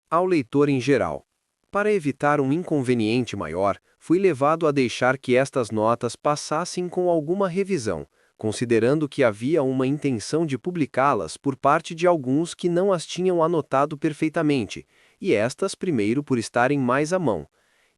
ao leitor em geral. Para evitar um inconveniente maior, fui levado a deixar que estas notas passassem com alguma revisão, considerando que havia uma intenção de publicá-las por parte de alguns que não as tinham anotado perfeitamente, e estas primeiro por estarem mais à mão.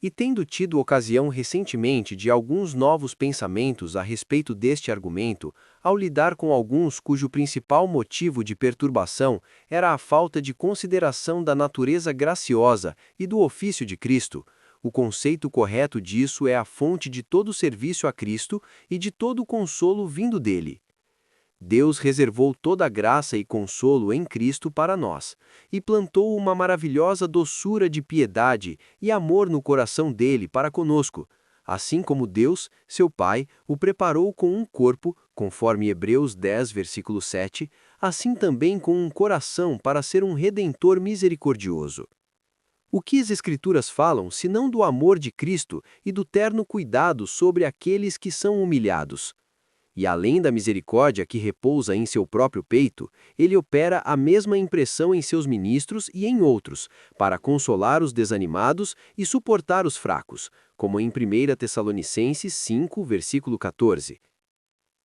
E tendo tido ocasião recentemente de alguns novos pensamentos a respeito deste argumento, ao lidar com alguns cujo principal motivo de perturbação era a falta de consideração da natureza graciosa e do ofício de Cristo, o conceito correto disso é a fonte de todo serviço a Cristo e de todo consolo vindo dele. Deus reservou toda a graça e consolo em Cristo para nós, e plantou uma maravilhosa doçura de piedade e amor no coração dele para conosco, assim como Deus, seu Pai, o preparou com um corpo, conforme Hebreus 10, versículo 7, assim também com um coração para ser um redentor misericordioso. O que as Escrituras falam, senão do amor de Cristo e do terno cuidado sobre aqueles que são humilhados? E além da misericórdia que repousa em seu próprio peito, ele opera a mesma impressão em seus ministros e em outros, para consolar os desanimados e suportar os fracos, como em 1 Tessalonicenses 5, versículo 14.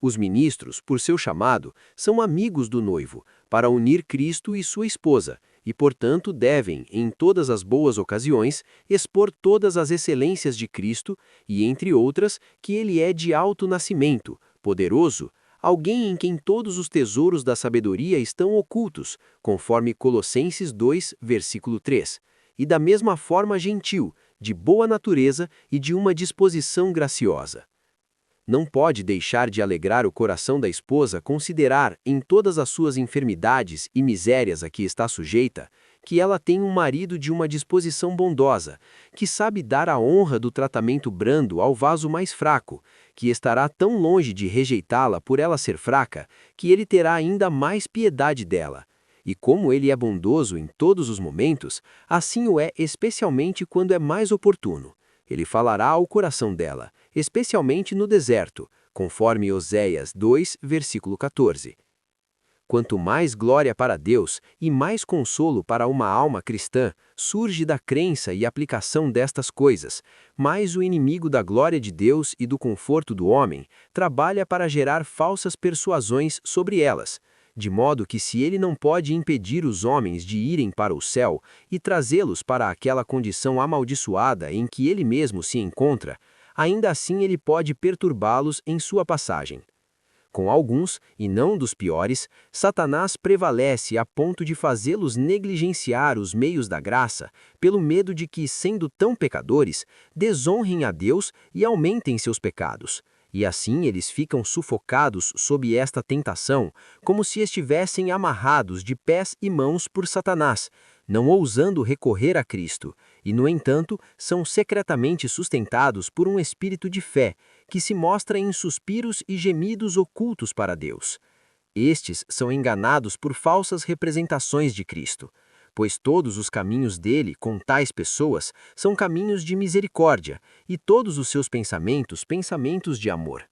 Os ministros, por seu chamado, são amigos do noivo, para unir Cristo e sua esposa, e portanto devem, em todas as boas ocasiões, expor todas as excelências de Cristo, e entre outras, que ele é de alto nascimento, poderoso, alguém em quem todos os tesouros da sabedoria estão ocultos, conforme Colossenses 2, versículo 3, e da mesma forma gentil, de boa natureza e de uma disposição graciosa. Não pode deixar de alegrar o coração da esposa considerar, em todas as suas enfermidades e misérias a que está sujeita, que ela tem um marido de uma disposição bondosa, que sabe dar a honra do tratamento brando ao vaso mais fraco, que estará tão longe de rejeitá-la por ela ser fraca, que ele terá ainda mais piedade dela. E como ele é bondoso em todos os momentos, assim o é especialmente quando é mais oportuno. Ele falará ao coração dela, especialmente no deserto, conforme Oséias 2, versículo 14. Quanto mais glória para Deus e mais consolo para uma alma cristã surge da crença e aplicação destas coisas, mais o inimigo da glória de Deus e do conforto do homem trabalha para gerar falsas persuasões sobre elas, de modo que se ele não pode impedir os homens de irem para o céu e trazê-los para aquela condição amaldiçoada em que ele mesmo se encontra, ainda assim ele pode perturbá-los em sua passagem. Com alguns, e não dos piores, Satanás prevalece a ponto de fazê-los negligenciar os meios da graça, pelo medo de que, sendo tão pecadores, desonrem a Deus e aumentem seus pecados. E assim eles ficam sufocados sob esta tentação, como se estivessem amarrados de pés e mãos por Satanás, não ousando recorrer a Cristo, e, no entanto, são secretamente sustentados por um espírito de fé, que se mostra em suspiros e gemidos ocultos para Deus. Estes são enganados por falsas representações de Cristo, pois todos os caminhos dele com tais pessoas são caminhos de misericórdia, e todos os seus pensamentos, pensamentos de amor.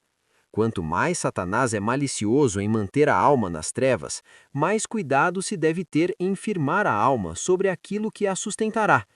Quanto mais Satanás é malicioso em manter a alma nas trevas, mais cuidado se deve ter em firmar a alma sobre aquilo que a sustentará.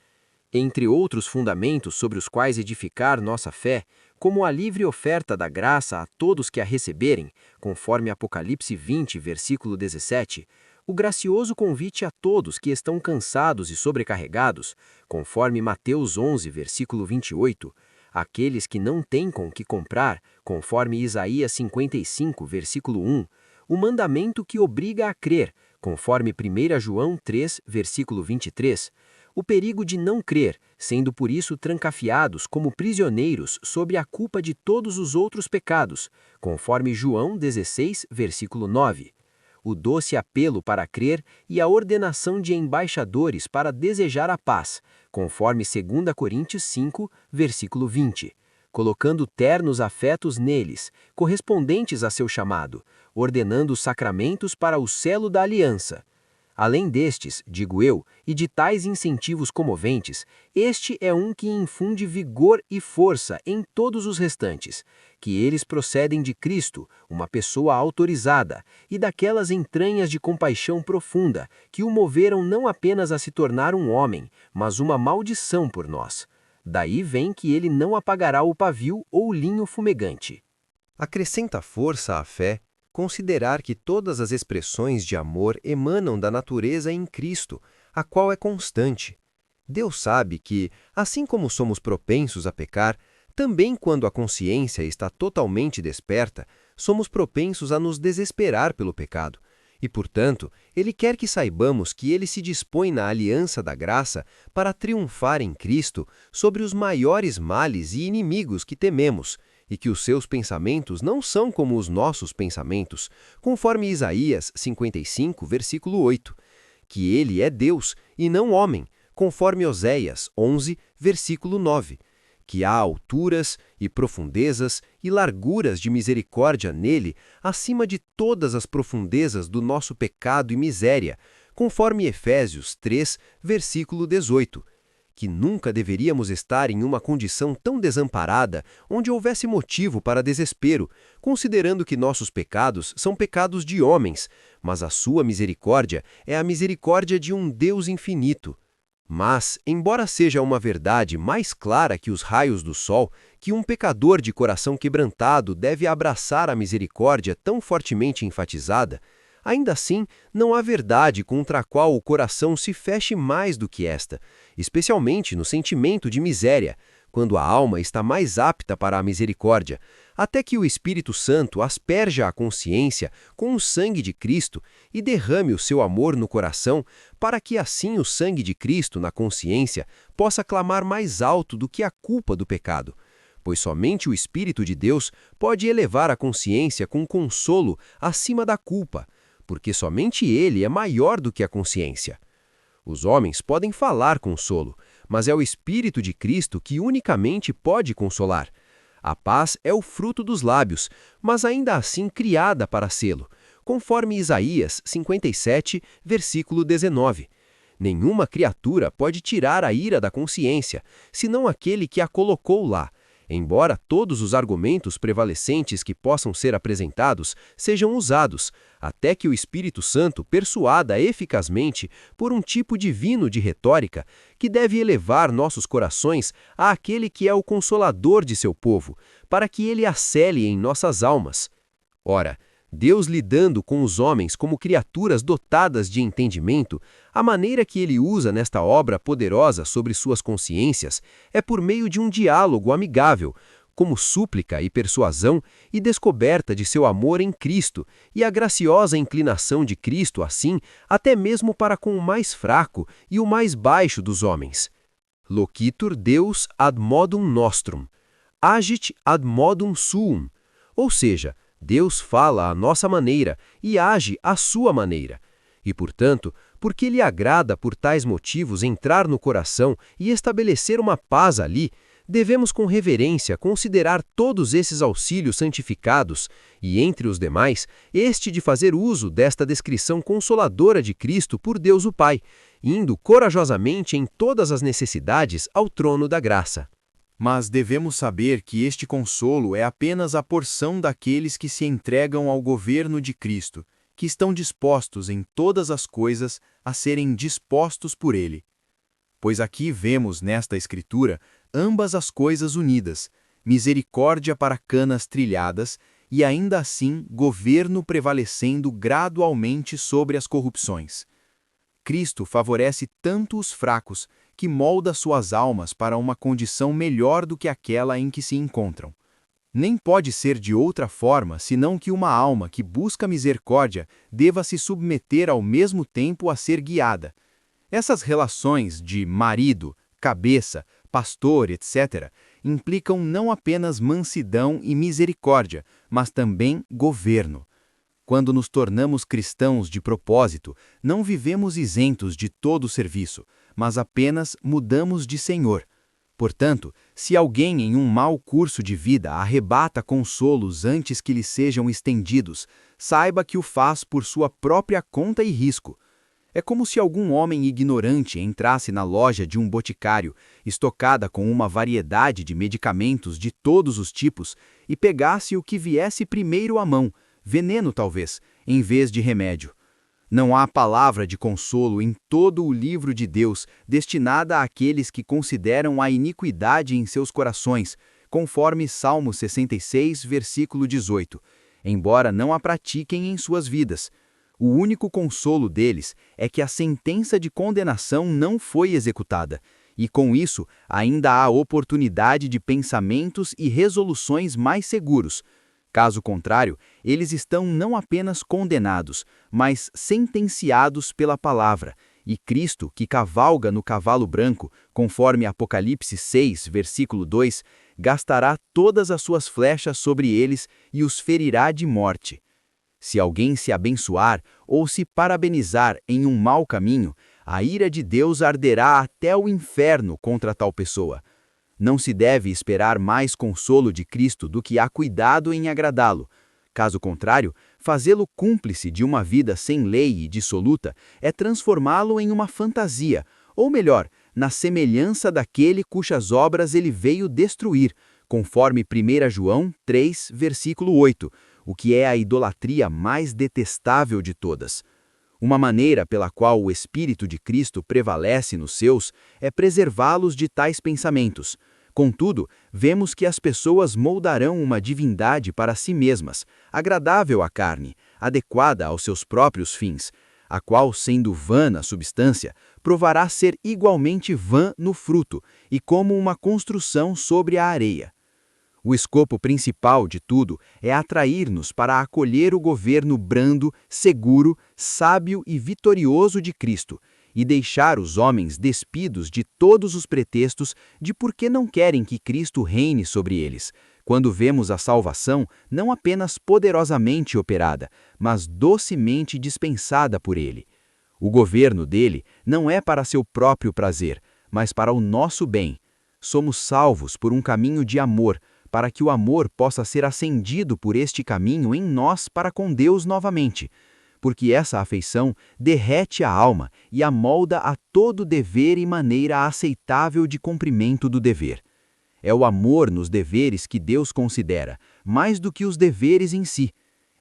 Entre outros fundamentos sobre os quais edificar nossa fé, como a livre oferta da graça a todos que a receberem, conforme Apocalipse 20, versículo 17, o gracioso convite a todos que estão cansados e sobrecarregados, conforme Mateus 11, versículo 28, aqueles que não têm com que comprar, conforme Isaías 55, versículo 1, o mandamento que obriga a crer, conforme 1 João 3, versículo 23, o perigo de não crer, sendo por isso trancafiados como prisioneiros sob a culpa de todos os outros pecados, conforme João 16, versículo 9, o doce apelo para crer e a ordenação de embaixadores para desejar a paz, conforme 2 Coríntios 5, versículo 20, colocando ternos afetos neles, correspondentes a seu chamado, ordenando os sacramentos para o selo da aliança. Além destes, digo eu, e de tais incentivos comoventes, este é um que infunde vigor e força em todos os restantes, que eles procedem de Cristo, uma pessoa autorizada, e daquelas entranhas de compaixão profunda, que o moveram não apenas a se tornar um homem, mas uma maldição por nós. Daí vem que ele não apagará o pavio ou o linho fumegante. Acrescenta força à fé considerar que todas as expressões de amor emanam da natureza em Cristo, a qual é constante. Deus sabe que, assim como somos propensos a pecar, também quando a consciência está totalmente desperta, somos propensos a nos desesperar pelo pecado. E, portanto, Ele quer que saibamos que Ele se dispõe na aliança da graça para triunfar em Cristo sobre os maiores males e inimigos que tememos, e que os seus pensamentos não são como os nossos pensamentos, conforme Isaías 55, versículo 8, que ele é Deus e não homem, conforme Oséias 11, versículo 9, que há alturas e profundezas e larguras de misericórdia nele acima de todas as profundezas do nosso pecado e miséria, conforme Efésios 3, versículo 18, que nunca deveríamos estar em uma condição tão desamparada onde houvesse motivo para desespero, considerando que nossos pecados são pecados de homens, mas a sua misericórdia é a misericórdia de um Deus infinito. Mas, embora seja uma verdade mais clara que os raios do sol, que um pecador de coração quebrantado deve abraçar a misericórdia tão fortemente enfatizada, ainda assim, não há verdade contra a qual o coração se feche mais do que esta, especialmente no sentimento de miséria, quando a alma está mais apta para a misericórdia, até que o Espírito Santo asperja a consciência com o sangue de Cristo e derrame o seu amor no coração, para que assim o sangue de Cristo na consciência possa clamar mais alto do que a culpa do pecado. Pois somente o Espírito de Deus pode elevar a consciência com consolo acima da culpa, porque somente ele é maior do que a consciência. Os homens podem falar consolo, mas é o Espírito de Cristo que unicamente pode consolar. A paz é o fruto dos lábios, mas ainda assim criada para sê-lo, conforme Isaías 57, versículo 19. Nenhuma criatura pode tirar a ira da consciência, senão aquele que a colocou lá, embora todos os argumentos prevalecentes que possam ser apresentados sejam usados, até que o Espírito Santo persuada eficazmente por um tipo divino de retórica que deve elevar nossos corações àquele que é o consolador de seu povo, para que ele acele em nossas almas. Ora, Deus lidando com os homens como criaturas dotadas de entendimento, a maneira que ele usa nesta obra poderosa sobre suas consciências é por meio de um diálogo amigável, como súplica e persuasão e descoberta de seu amor em Cristo e a graciosa inclinação de Cristo assim, até mesmo para com o mais fraco e o mais baixo dos homens. Loquitur Deus ad modum nostrum, agit ad modum suum, ou seja, Deus fala à nossa maneira e age à sua maneira. E, portanto, porque lhe agrada por tais motivos entrar no coração e estabelecer uma paz ali, devemos com reverência considerar todos esses auxílios santificados e, entre os demais, este de fazer uso desta descrição consoladora de Cristo por Deus o Pai, indo corajosamente em todas as necessidades ao trono da graça. Mas devemos saber que este consolo é apenas a porção daqueles que se entregam ao governo de Cristo, que estão dispostos em todas as coisas a serem dispostos por Ele. Pois aqui vemos nesta Escritura ambas as coisas unidas, misericórdia para canas trilhadas e ainda assim governo prevalecendo gradualmente sobre as corrupções. Cristo favorece tanto os fracos, que molda suas almas para uma condição melhor do que aquela em que se encontram. Nem pode ser de outra forma senão que uma alma que busca misericórdia deva se submeter ao mesmo tempo a ser guiada. Essas relações de marido, cabeça, pastor, etc., implicam não apenas mansidão e misericórdia, mas também governo. Quando nos tornamos cristãos de propósito, não vivemos isentos de todo o serviço, mas apenas mudamos de Senhor. Portanto, se alguém em um mau curso de vida arrebata consolos antes que lhe sejam estendidos, saiba que o faz por sua própria conta e risco. É como se algum homem ignorante entrasse na loja de um boticário, estocada com uma variedade de medicamentos de todos os tipos, e pegasse o que viesse primeiro à mão, veneno talvez, em vez de remédio. Não há palavra de consolo em todo o livro de Deus destinada àqueles que consideram a iniquidade em seus corações, conforme Salmo 66, versículo 18, embora não a pratiquem em suas vidas. O único consolo deles é que a sentença de condenação não foi executada, e com isso ainda há oportunidade de pensamentos e resoluções mais seguros. Caso contrário, eles estão não apenas condenados, mas sentenciados pela palavra, e Cristo, que cavalga no cavalo branco, conforme Apocalipse 6, versículo 2, gastará todas as suas flechas sobre eles e os ferirá de morte. Se alguém se abençoar ou se parabenizar em um mau caminho, a ira de Deus arderá até o inferno contra tal pessoa. Não se deve esperar mais consolo de Cristo do que há cuidado em agradá-lo. Caso contrário, fazê-lo cúmplice de uma vida sem lei e dissoluta é transformá-lo em uma fantasia, ou melhor, na semelhança daquele cujas obras ele veio destruir, conforme 1 João 3, versículo 8, o que é a idolatria mais detestável de todas. Uma maneira pela qual o Espírito de Cristo prevalece nos seus é preservá-los de tais pensamentos. Contudo, vemos que as pessoas moldarão uma divindade para si mesmas, agradável à carne, adequada aos seus próprios fins, a qual, sendo vã na substância, provará ser igualmente vã no fruto, e como uma construção sobre a areia. O escopo principal de tudo é atrair-nos para acolher o governo brando, seguro, sábio e vitorioso de Cristo, e deixar os homens despidos de todos os pretextos de por que não querem que Cristo reine sobre eles, quando vemos a salvação não apenas poderosamente operada, mas docemente dispensada por Ele. O governo dele não é para seu próprio prazer, mas para o nosso bem. Somos salvos por um caminho de amor, para que o amor possa ser acendido por este caminho em nós para com Deus novamente, porque essa afeição derrete a alma e amolda a todo dever e maneira aceitável de cumprimento do dever. É o amor nos deveres que Deus considera, mais do que os deveres em si.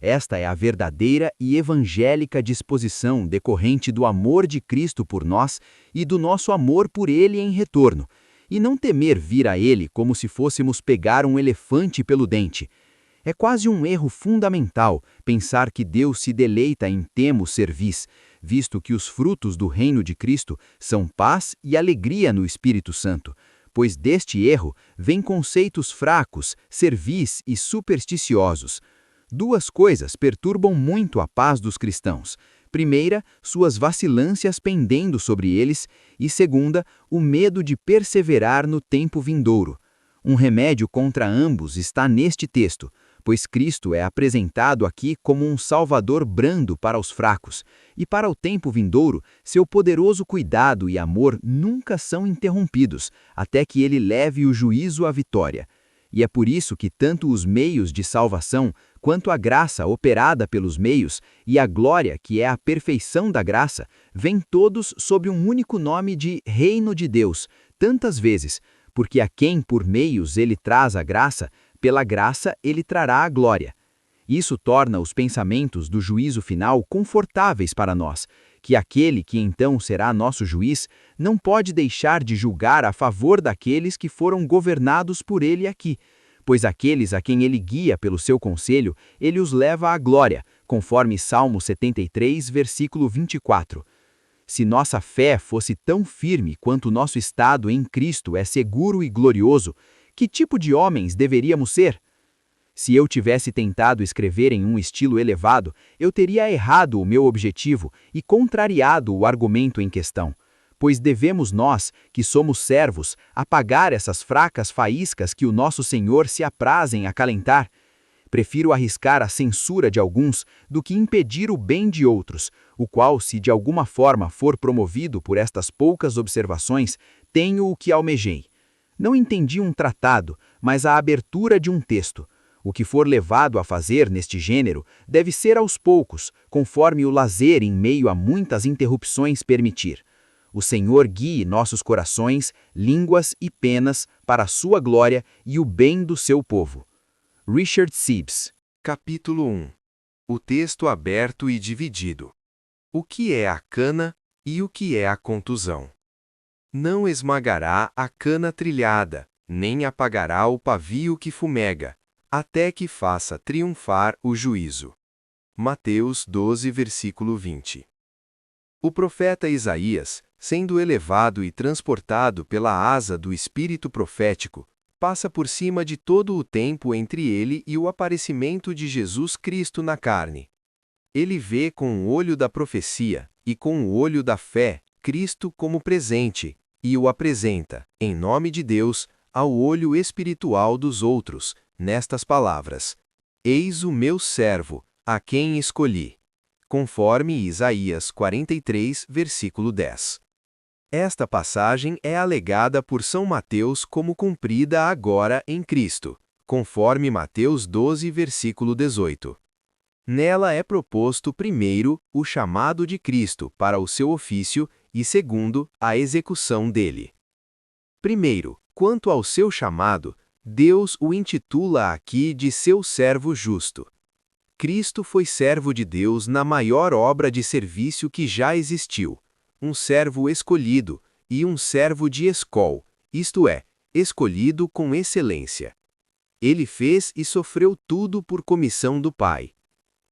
Esta é a verdadeira e evangélica disposição decorrente do amor de Cristo por nós e do nosso amor por Ele em retorno, e não temer vir a Ele como se fôssemos pegar um elefante pelo dente. É quase um erro fundamental pensar que Deus se deleita em termos servis, visto que os frutos do reino de Cristo são paz e alegria no Espírito Santo, pois deste erro vêm conceitos fracos, servis e supersticiosos. Duas coisas perturbam muito a paz dos cristãos. Primeira, suas vacilâncias pendendo sobre eles, e segunda, o medo de perseverar no tempo vindouro. Um remédio contra ambos está neste texto, pois Cristo é apresentado aqui como um salvador brando para os fracos, e para o tempo vindouro, seu poderoso cuidado e amor nunca são interrompidos, até que ele leve o juízo à vitória. E é por isso que tanto os meios de salvação, quanto a graça operada pelos meios e a glória que é a perfeição da graça, vêm todos sob um único nome de Reino de Deus, tantas vezes, porque a quem por meios ele traz a graça, pela graça ele trará a glória. Isso torna os pensamentos do juízo final confortáveis para nós, que aquele que então será nosso juiz não pode deixar de julgar a favor daqueles que foram governados por ele aqui, pois aqueles a quem ele guia pelo seu conselho, ele os leva à glória, conforme Salmo 73, versículo 24. Se nossa fé fosse tão firme quanto nosso estado em Cristo é seguro e glorioso, que tipo de homens deveríamos ser? Se eu tivesse tentado escrever em um estilo elevado, eu teria errado o meu objetivo e contrariado o argumento em questão, pois devemos nós, que somos servos, apagar essas fracas faíscas que o nosso Senhor se apraz em acalentar. Prefiro arriscar a censura de alguns do que impedir o bem de outros, o qual, se de alguma forma for promovido por estas poucas observações, tenho o que almejei. Não entendi um tratado, mas a abertura de um texto. O que for levado a fazer neste gênero deve ser aos poucos, conforme o lazer em meio a muitas interrupções permitir. O Senhor guie nossos corações, línguas e penas para a sua glória e o bem do seu povo. Richard Sibbes. Capítulo 1. O texto aberto e dividido. O que é a cana e o que é a contusão? Não esmagará a cana trilhada, nem apagará o pavio que fumega, até que faça triunfar o juízo. Mateus 12, versículo 20. O profeta Isaías, sendo elevado e transportado pela asa do espírito profético, passa por cima de todo o tempo entre ele e o aparecimento de Jesus Cristo na carne. Ele vê com o olho da profecia e com o olho da fé Cristo como presente e o apresenta, em nome de Deus, ao olho espiritual dos outros, nestas palavras: Eis o meu servo, a quem escolhi. Conforme Isaías 43, versículo 10. Esta passagem é alegada por São Mateus como cumprida agora em Cristo, conforme Mateus 12, versículo 18. Nela é proposto, primeiro, o chamado de Cristo para o seu ofício e, segundo, a execução dele. Primeiro, quanto ao seu chamado, Deus o intitula aqui de seu servo justo. Cristo foi servo de Deus na maior obra de serviço que já existiu, um servo escolhido e um servo de escol, isto é, escolhido com excelência. Ele fez e sofreu tudo por comissão do Pai.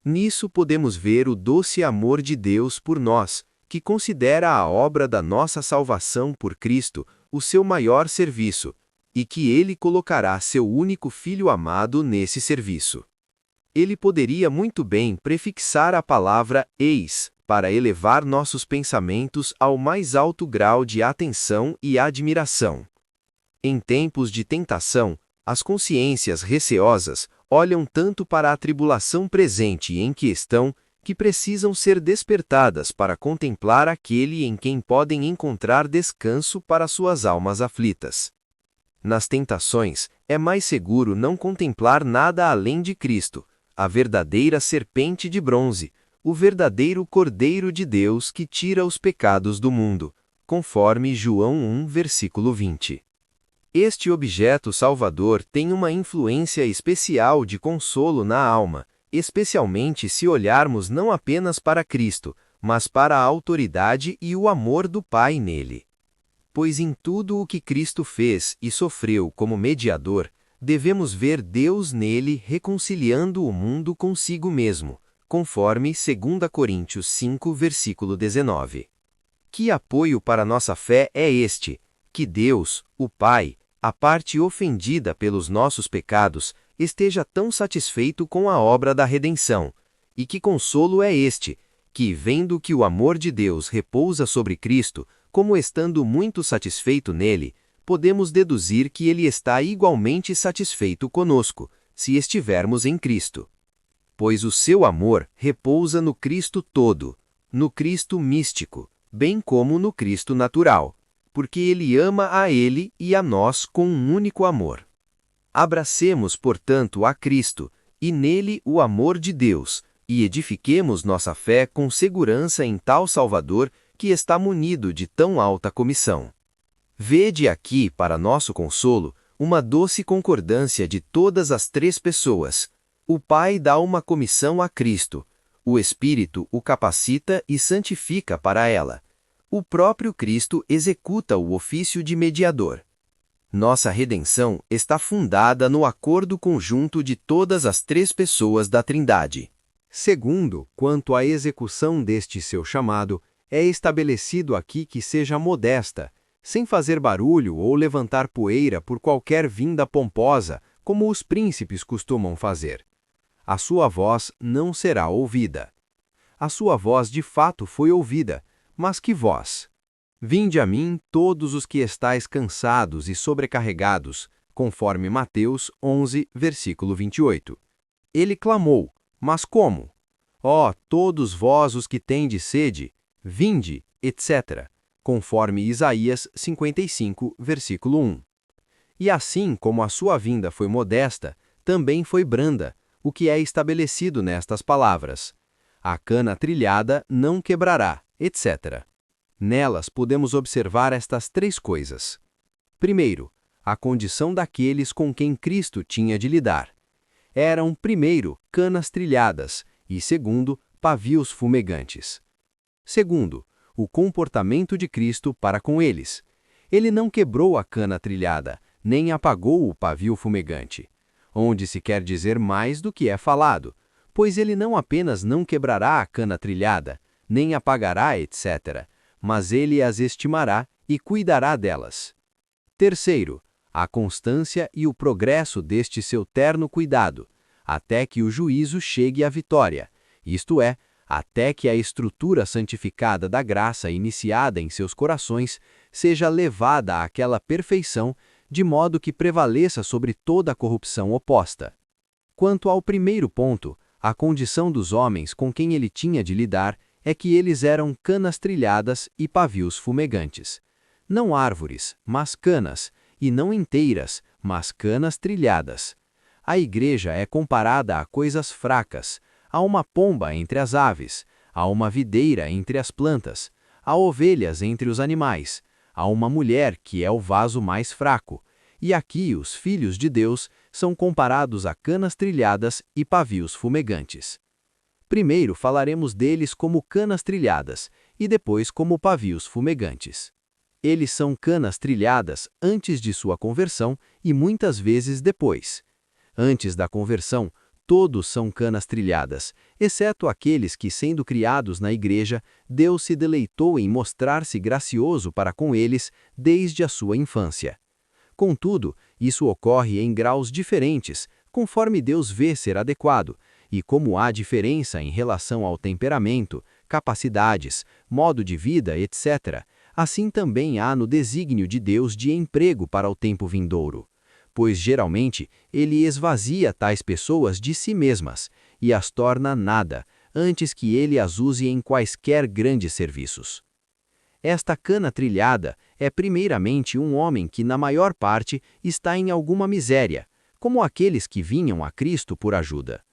Nisso podemos ver o doce amor de Deus por nós, que considera a obra da nossa salvação por Cristo o seu maior serviço, e que ele colocará seu único Filho amado nesse serviço. Ele poderia muito bem prefixar a palavra eis, para elevar nossos pensamentos ao mais alto grau de atenção e admiração. Em tempos de tentação, as consciências receosas olham tanto para a tribulação presente em que estão, que precisam ser despertadas para contemplar aquele em quem podem encontrar descanso para suas almas aflitas. Nas tentações, é mais seguro não contemplar nada além de Cristo, a verdadeira serpente de bronze, o verdadeiro Cordeiro de Deus que tira os pecados do mundo, conforme João 1, versículo 20. Este objeto salvador tem uma influência especial de consolo na alma, especialmente se olharmos não apenas para Cristo, mas para a autoridade e o amor do Pai nele. Pois em tudo o que Cristo fez e sofreu como mediador, devemos ver Deus nele reconciliando o mundo consigo mesmo, conforme 2 Coríntios 5, versículo 19. Que apoio para nossa fé é este? Que Deus, o Pai, a parte ofendida pelos nossos pecados, esteja tão satisfeito com a obra da redenção. E que consolo é este? Que, vendo que o amor de Deus repousa sobre Cristo, como estando muito satisfeito nele, podemos deduzir que ele está igualmente satisfeito conosco, se estivermos em Cristo. Pois o seu amor repousa no Cristo todo, no Cristo místico, bem como no Cristo natural, porque ele ama a ele e a nós com um único amor. Abracemos, portanto, a Cristo, e nele o amor de Deus, e edifiquemos nossa fé com segurança em tal Salvador que está munido de tão alta comissão. Vede aqui, para nosso consolo, uma doce concordância de todas as três pessoas. O Pai dá uma comissão a Cristo, o Espírito o capacita e santifica para ela. O próprio Cristo executa o ofício de mediador. Nossa redenção está fundada no acordo conjunto de todas as três pessoas da Trindade. Segundo, quanto à execução deste seu chamado, é estabelecido aqui que seja modesta, sem fazer barulho ou levantar poeira por qualquer vinda pomposa, como os príncipes costumam fazer. A sua voz não será ouvida. A sua voz de fato foi ouvida, mas que voz? Vinde a mim todos os que estáis cansados e sobrecarregados, conforme Mateus 11, versículo 28. Ele clamou, mas como? Ó, todos vós os que tendes sede, vinde, etc., conforme Isaías 55, versículo 1. E assim como a sua vinda foi modesta, também foi branda, o que é estabelecido nestas palavras: a cana trilhada não quebrará, etc. Nelas podemos observar estas 3 coisas. Primeiro, a condição daqueles com quem Cristo tinha de lidar. Eram, primeiro, canas trilhadas e, segundo, pavios fumegantes. Segundo, o comportamento de Cristo para com eles. Ele não quebrou a cana trilhada, nem apagou o pavio fumegante, onde se quer dizer mais do que é falado, pois ele não apenas não quebrará a cana trilhada, nem apagará, etc., mas ele as estimará e cuidará delas. Terceiro, a constância e o progresso deste seu terno cuidado, até que o juízo chegue à vitória, isto é, até que a estrutura santificada da graça iniciada em seus corações seja levada àquela perfeição, de modo que prevaleça sobre toda a corrupção oposta. Quanto ao primeiro ponto, a condição dos homens com quem ele tinha de lidar é que eles eram canas trilhadas e pavios fumegantes. Não árvores, mas canas, e não inteiras, mas canas trilhadas. A igreja é comparada a coisas fracas, a uma pomba entre as aves, a uma videira entre as plantas, a ovelhas entre os animais, a uma mulher que é o vaso mais fraco, e aqui os filhos de Deus são comparados a canas trilhadas e pavios fumegantes. Primeiro falaremos deles como canas trilhadas e depois como pavios fumegantes. Eles são canas trilhadas antes de sua conversão e muitas vezes depois. Antes da conversão, todos são canas trilhadas, exceto aqueles que, sendo criados na igreja, Deus se deleitou em mostrar-se gracioso para com eles desde a sua infância. Contudo, isso ocorre em graus diferentes, conforme Deus vê ser adequado, e como há diferença em relação ao temperamento, capacidades, modo de vida, etc., assim também há no desígnio de Deus de emprego para o tempo vindouro. Pois geralmente ele esvazia tais pessoas de si mesmas e as torna nada, antes que ele as use em quaisquer grandes serviços. Esta cana trilhada é primeiramente um homem que na maior parte está em alguma miséria, como aqueles que vinham a Cristo por ajuda.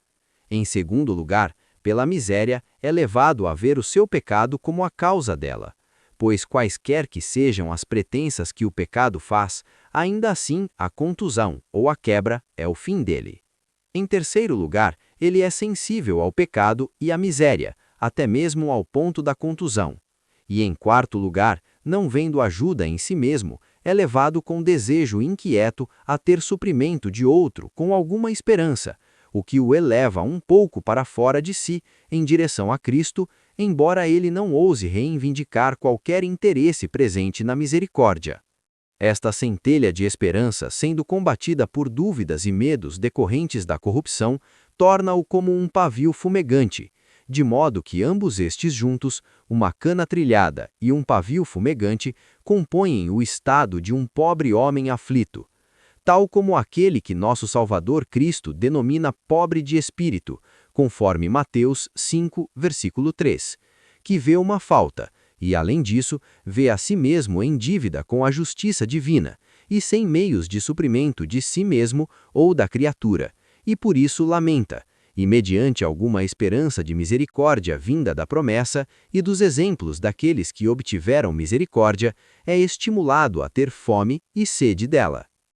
Em segundo lugar, pela miséria é levado a ver o seu pecado como a causa dela, pois quaisquer que sejam as pretensas que o pecado faz, ainda assim a contusão ou a quebra é o fim dele. Em terceiro lugar, ele é sensível ao pecado e à miséria, até mesmo ao ponto da contusão. E em quarto lugar, não vendo ajuda em si mesmo, é levado com desejo inquieto a ter suprimento de outro com alguma esperança, o que o eleva um pouco para fora de si, em direção a Cristo, embora ele não ouse reivindicar qualquer interesse presente na misericórdia. Esta centelha de esperança, sendo combatida por dúvidas e medos decorrentes da corrupção, torna-o como um pavio fumegante, de modo que ambos estes juntos, uma cana trilhada e um pavio fumegante, compõem o estado de um pobre homem aflito, tal como aquele que nosso Salvador Cristo denomina pobre de espírito, conforme Mateus 5, versículo 3, que vê uma falta, e além disso, vê a si mesmo em dívida com a justiça divina, e sem meios de suprimento de si mesmo ou da criatura, e por isso lamenta, e mediante alguma esperança de misericórdia vinda da promessa e dos exemplos daqueles que obtiveram misericórdia, é estimulado a ter fome e sede dela.